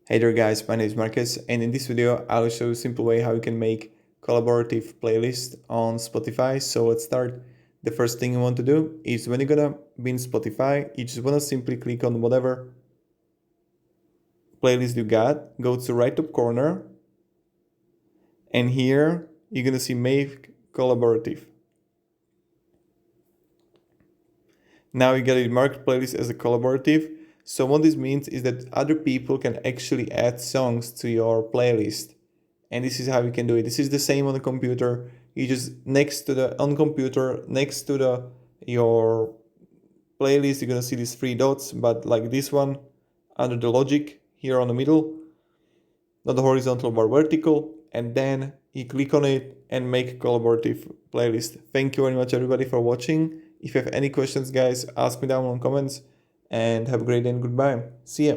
Hey there guys, my name is Marcus, and in this video I'll show you a simple way how you can make collaborative playlist on Spotify. So let's start. The first thing you want to do is when you're gonna be in Spotify, you just wanna simply click on whatever playlist you got, go to the right top corner, and here you're gonna see make collaborative. Now you get it marked playlist as a collaborative. So what this means is that other people can actually add songs to your playlist. And this is how you can do it. This is the same on the computer. You just on computer, next to your playlist, you're gonna see these three dots, but like this one, under the logic here on the middle, not the horizontal but vertical, and then you click on it and make collaborative playlist. Thank you very much everybody for watching. If you have any questions, guys, ask me down in comments, and have a great day and goodbye. See ya.